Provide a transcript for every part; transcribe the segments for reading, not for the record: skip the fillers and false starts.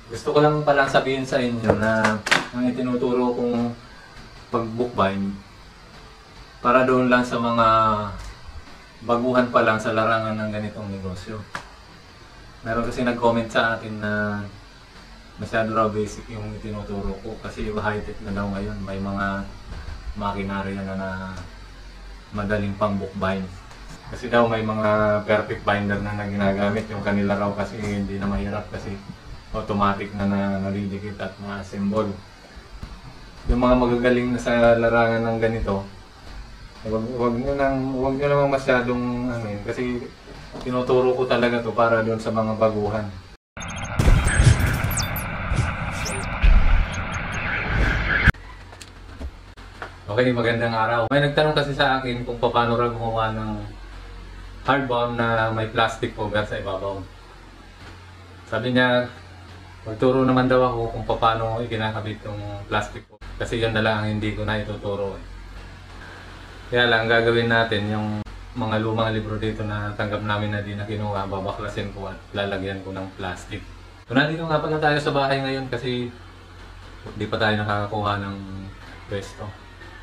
Gusto ko lang palang sabihin sa inyo na ang itinuturo kong pag-bookbind para doon lang sa mga baguhan pa lang sa larangan ng ganitong negosyo. Meron kasi nag-comment sa akin na masyado raw basic yung itinuturo ko kasi high-tech na daw ngayon. May mga makinarya na madaling pang bookbind. Kasi daw may mga perfect binder na ginagamit. Yung kanila raw kasi hindi na mahirap kasi automatic na nalidikit at ma-assemble. Yung mga magagaling na sa larangan ng ganito, wag nyo naman masyadong kasi tinuturo ko talaga to para doon sa mga baguhan. Okay, magandang araw. May nagtanong kasi sa akin kung paano raw gumawa ng hardbound na may plastic cover sa ibabaw. Sabi niya, magturo naman daw ako kung paano ikinakabit yung plastic cover. Kasi yun na lang ang hindi ko na ituturo. Kaya lang, gagawin natin yung mga lumang libro dito na tanggap namin na di na kinuha, babaklasin ko at lalagyan ko ng plastic. So, nandito nga pala tayo sa bahay ngayon kasi di pa tayo nakakakuha ng pwesto.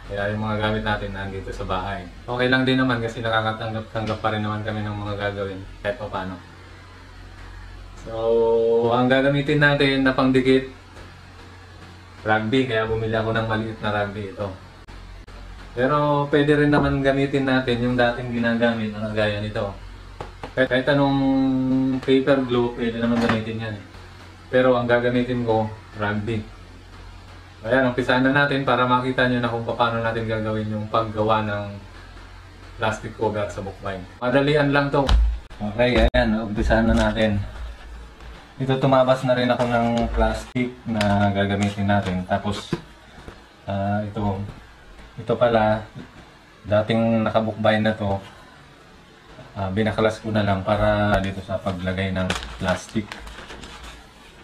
Kaya yung mga gamit natin nandito sa bahay. Okay lang din naman kasi nakakatanggap pa rin naman kami ng mga gagawin kahit pa paano. So, ang gagamitin natin na pangdikit, rugby. Kaya bumili ako ng maliit na rugby ito. Pero pwede rin naman gamitin natin yung dating ginagamit na gaya nito. Kahit anong paper glue, pwede naman gamitin yan. Pero ang gagamitin ko, rugby. Ayan, umpisahan na natin para makita nyo na kung paano natin gagawin yung paggawa ng plastic cover sa bookbind. Madalian lang to. Okay, ayan, umpisahan na natin. Ito, tumabas na rin ako ng plastic na gagamitin natin. Tapos, ito pala, dating nakabookbind na to, binaklas ko na lang para dito sa paglagay ng plastic.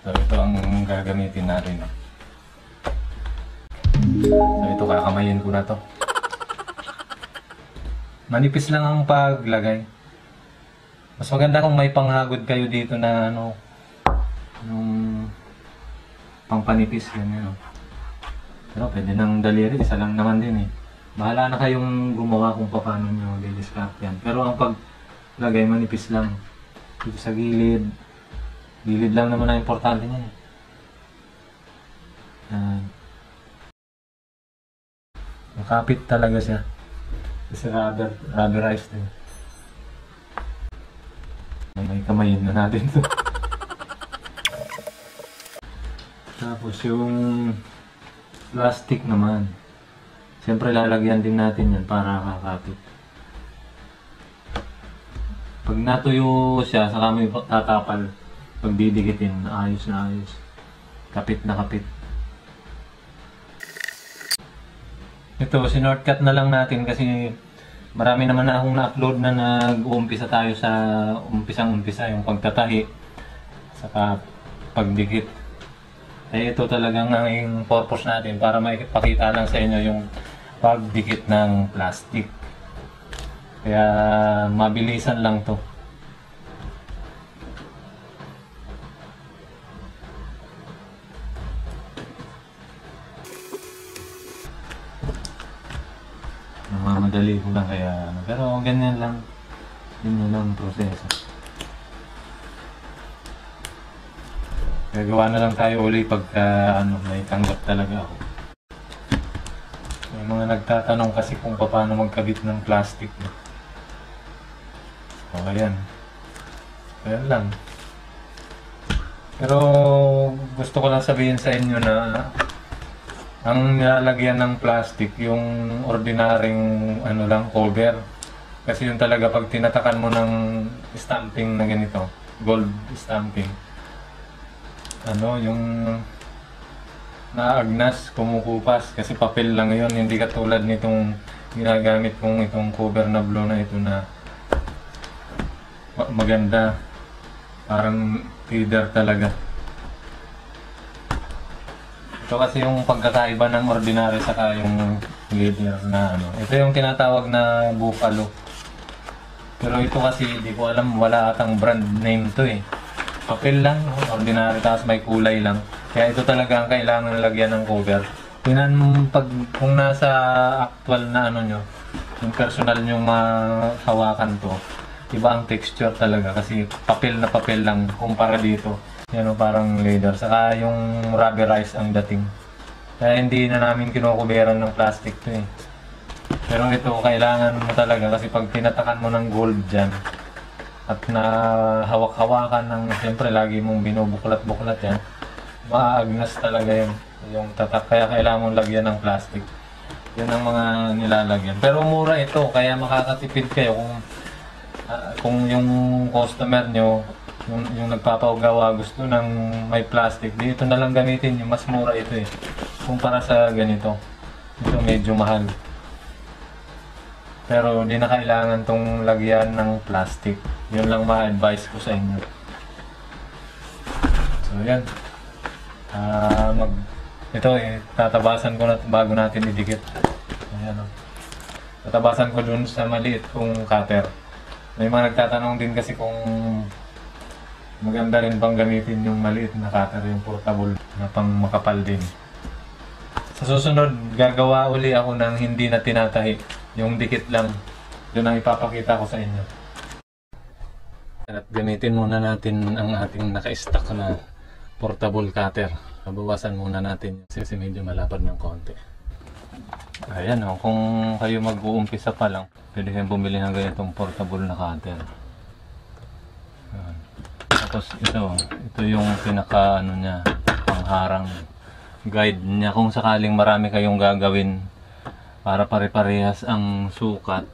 So, ito ang gagamitin natin. So, ito, kakamayin ko na to. Manipis lang ang paglagay. Mas maganda kung may panghagod kayo dito na yung pangpanipis ganyan. Pero pwede ng daliri, isa lang naman din eh. Bahala na kayong gumawa kung paano nyo i-discard yan. Pero ang paglagay manipis lang. Dito sa gilid. Gilid lang naman ang importante niya eh. Makapit talaga siya. Kasi rubberized din. May kamayin na natin ito. Tapos yung plastic naman. Siyempre lalagyan din natin yan para kakapit. Pag natuyo siya, saka may tatapal. Pag didikitin, ayos na ayos. Kapit na kapit. Ito, sinortcut na lang natin kasi marami naman na akong na-upload na nag-uumpisa tayo sa umpisang-umpisa, yung pagtatahi saka pagdikit. Eh, ito talagang ang purpose natin para maipakita lang sa inyo yung pagdikit ng plastic. Kaya mabilisan lang to. Madali ko lang kaya pero ganyan lang ang proseso. Gagawa na lang tayo ulit pagka may tanggap talaga ako. May mga nagtatanong kasi kung paano magkabit ng plastic. O ayan. Ayan lang. Pero gusto ko lang sabihin sa inyo na ang nilalagyan ng plastic, yung ordinaryong cover. Kasi yun talaga pag tinatakan mo ng stamping na ganito, gold stamping, yung naagnas, kumukupas kasi papel lang yun, hindi katulad nitong ginagamit kong itong cover na blue na ito na maganda, parang feather talaga. Ito kasi yung pagkakaiba ng ordinary saka yung leather na ito yung tinatawag na buffalo. Pero ito kasi hindi ko alam, wala atang brand name to eh. papel lang, ordinary, tapos may kulay lang. Kaya ito talaga ang kailangan lagyan ng cover. Tingnan mo kung nasa actual na ano nyo, yung personal nyo mahawakan to, iba ang texture talaga kasi papel na papel lang kumpara dito. Yan o, parang leather. Saka yung rubberized ang dating. Kaya hindi na namin kinukuberan ng plastic to eh. Pero ito kailangan mo talaga kasi pag tinatakan mo ng gold dyan at na hawak-hawakan ng, siyempre lagi mong binubuklat-buklat yan, maaagnas talaga yung tatak. Kaya kailangan mong lagyan ng plastic. Yan ang mga nilalagyan. Pero mura ito, kaya makakatipid kayo kung yung customer nyo, yung nagpapagawa gusto ng may plastic, dito na lang gamitin yung mas mura ito eh. Kumpara sa ganito. Ito medyo mahal. Pero di na kailangan tong lagyan ng plastic. Yun lang ma-advise ko sa inyo. So yan. Ito tatabasan ko na bago natin idikit. Ayan o. Tatabasan ko dun sa maliit kong cutter. May mga nagtatanong din kasi kung maganda rin bang gamitin yung maliit na cutter, yung portable na pang makapal din. Sa susunod, gagawa uli ako ng hindi na tinatahi. Yung dikit lang. Yun ang ipapakita ko sa inyo. At gamitin muna natin ang ating naka-stock na portable cutter. Babawasan muna natin kasi medyo malapad ng konti. Ayan o, kung kayo mag-uumpisa pa lang, pwede kayong bumili ng ganitong portable na cutter. Ayan. Tapos ito yung pinaka ano niya, pangharang guide niya kung sakaling marami kayong gagawin para pare-parehas ang sukat.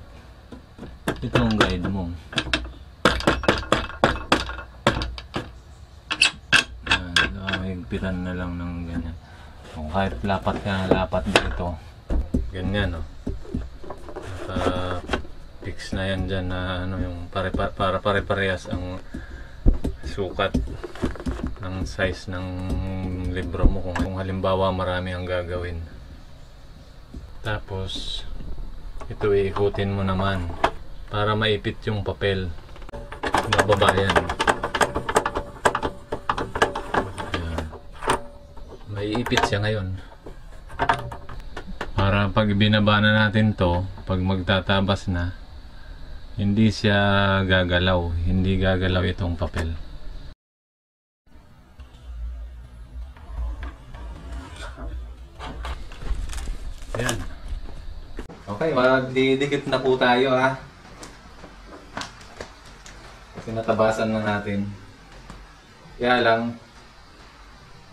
Ito ang guide mo. Higpitan na lang ng ganyan. Kung kahit lapat ka, lapat dito. Ganyan, no? Fix na yan dyan na ano, yung para pare-parehas ang sukat ng size ng libro mo kung halimbawa marami ang gagawin. Tapos ito iikutin mo naman para maipit yung papel. Bababa yan. Maiipit siya ngayon. Para pag binaba na natin to, pag magtatabas na, hindi siya gagalaw. Hindi gagalaw itong papel. Yan. Okay, magdidikit na po tayo ha. Kasi natabasan na natin. Kaya lang,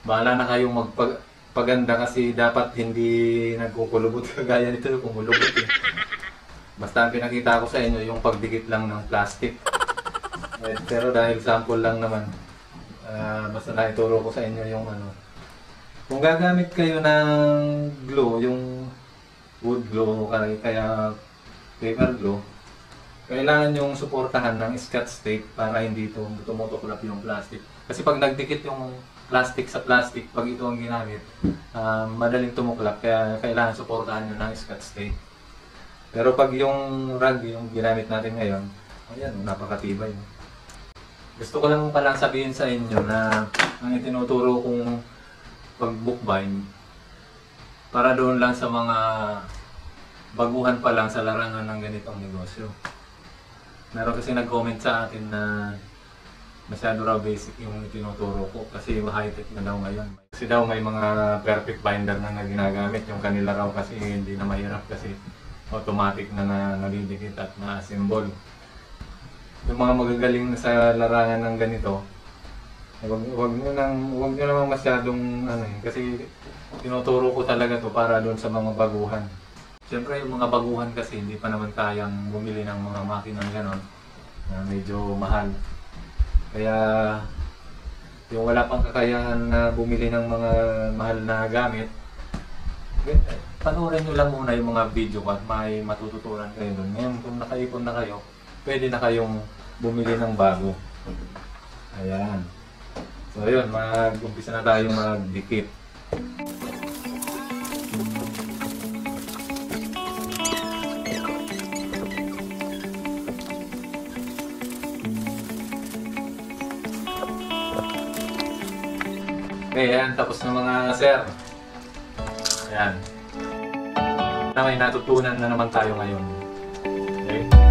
bahala na kayong magpaganda kasi dapat hindi nagkukulubot kagaya nito, kumulubot eh. Basta ang pinakita ko sa inyo yung pagdikit lang ng plastic. Pero dahil sample lang naman, basta naituro ko sa inyo yung ano. Kung gagamit kayo ng glue, yung wood glue kaya paper glue, kailangan yung suportahan ng scotch tape para hindi tumutuklap yung plastic. Kasi pag nagdikit yung plastic sa plastic, pag ito ang ginamit, madaling tumuklap, kaya kailangan suportahan nyo ng scotch tape. Pero pag yung rug, yung ginamit natin ngayon, ayan, napakatibay. Gusto ko lang palang sabihin sa inyo na ang itinuturo kong pag-bookbind para doon lang sa mga baguhan pa lang sa larangan ng ganitong negosyo. Meron kasi nag-comment sa atin na masyado raw basic yung itinuturo ko kasi high-tech na daw ngayon. Kasi daw may mga perfect binder na ginagamit, yung kanila raw kasi hindi na mahirap kasi automatic na nadidikit at na-assemble. Yung mga magagaling sa larangan ng ganito, wag nyo naman masyadong ano yun, kasi tinuturo ko talaga to para doon sa mga baguhan. Siyempre yung mga baguhan kasi hindi pa naman kayang bumili ng mga makinang ganon na medyo mahal. Kaya yung wala pang kakayahan na bumili ng mga mahal na gamit, panoorin nyo lang muna yung mga video ko at may matututunan kayo doon. Ngayon kung nakaipon na kayo, pwede na kayong bumili ng bago. Ayan. So ayun, mag-umpisa na tayo magdikit. Okay, ayan. Tapos na mga sir. Ayan. Na may natutunan na naman tayo ngayon. Okay?